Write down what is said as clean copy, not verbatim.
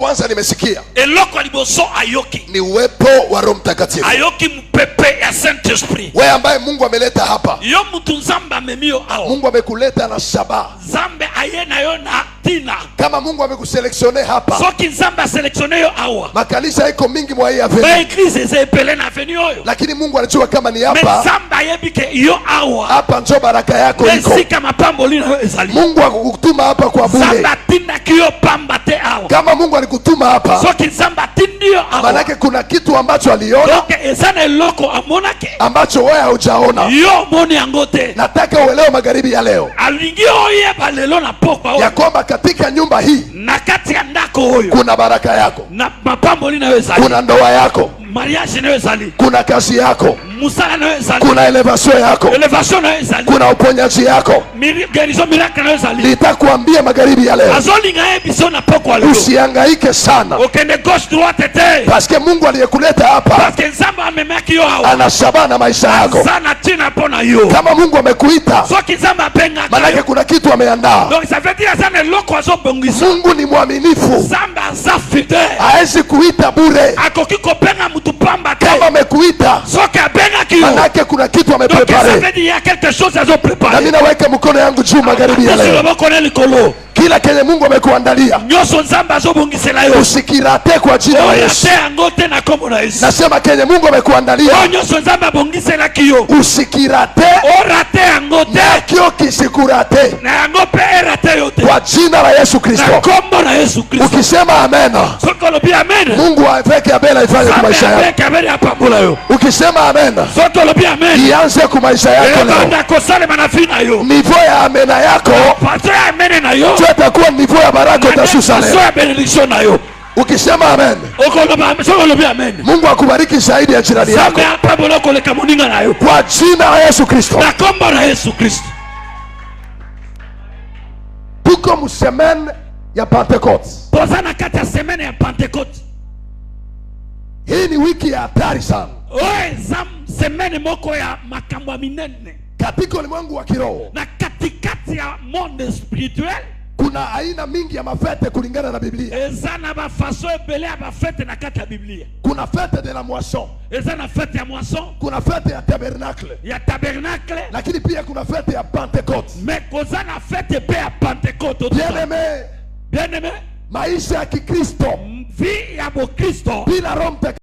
Kwanza nimesikia eloko liboso ayoki ni uwepo wa Roho Mtakatifu. Ayoki mpepe ya Saint Esprit. Wewe ambaye Mungu ameleta hapa. Yo mtu Nzamba amemio ao. Mungu amekuleta na shabaha. Zambe ayena yo na tina. Kama Mungu amekuseleksione hapa. Soki Nzamba seleksione yo awa. Makanisa iko mingi mwa hii avenue. Ba eglise zepele na avenue yo. Lakini Mungu anajua kama ni hapa. Zamba yebike yo awa. Hapa ndio baraka yako iko. Mesika mapambo lina ezali. Mungu akukutuma hapa kwa bure. Zamba tinda kiyo pamba te awa. Kama Mungu alikutuma hapa. Soki Nzamba tindio awa. Manake kuna kitu ambacho aliona. Doke ezana loko amonake. Ambacho wewe haujaona. Yo moni angote. Nataka uelewe magharibi ya leo. Alingio ye balelo na poko ya kwamba katika nyumba hii na kati ya ndako hoyo kuna baraka yako, na mapambo linawezali, kuna ndoa yako, mariage inawezali, kuna kazi yako, musala inawezali, kuna elevation yako, kuna uponyaji yako, guérison miracle inawezali. Nitakwambia magharibi ya leo azolinga ebiso na poko alio, usihangaike sana, ukende gauche droite te, parce que Mungu aliyekuleta hapa, parce que Nzamba amemeki yo hao, ana shabaha na maisha yako. Sana tina pona yo. Kama Mungu amekuita, soki Nzamba penga, manake kuna kitu ameandaa. Donc ça veut dire sana loko azobongisa. Mungu ni mwaminifu. Nzamba za fidèle. Haezi kuita bure. Akoki kopenga mtu pamba te. Kama amekuita, soki apenga kiyo, manake kuna kitu ameprepare. Ça veut dire il y a quelque chose azo préparer. Na mimi naweka mkono yangu juu magharibi ya leo. Kila kenye Mungu amekuandalia, nyoso Nzamba azobongisela yo, usikirate kwa jina la Yesu. Angote na komo na Yesu. Nasema kenye Mungu amekuandalia, nyoso Nzamba bongisela kiyo, usikirate, orate angote, na kio kisikurate, na angope erate yote, kwa jina la Yesu Kristo. Na kombo na Yesu Kristo. Ukisema amen, soko lobi amen, Mungu aweke abela ifanye kwa maisha yako. Aweke abela apambula yo. Ukisema amen, soko lobi amen, ianze kwa maisha yako leo. Ndio kosale manafina yo. Nivo ya amena yako, pato ya amen na yo. Tutakuwa nivo ya baraka utashusa leo. Sio ya benediction na yo. Ukisema amen, soko lobi amen, Mungu akubariki zaidi ya jirani yako. Kwa jina la Yesu Kristo. Na kombo na Yesu Kristo. Tuko msemene ya Pentecote. Pozana kati ya semene ya Pentecote. Hii ni wiki ya hatari sana. Oe zam semene moko ya makambo minene. Katika ulimwengu wa kiroho. Na katikati ya monde spirituel. Kuna aina mingi ya mafete kulingana na Biblia. Ezana ba façon ebele ya ba fete na kati ya Biblia. Kuna fete de la moisson. Ezana fete ya moisson. Kuna fete ya tabernacle. Ya tabernacle. Lakini pia kuna fete ya Pentecote. Mais kozana fete pe ya Pentecote. Bien aimé. Bien aimé. Maisha ya Kikristo. Vie ya bo Kristo. Bila Roho Mtakatifu.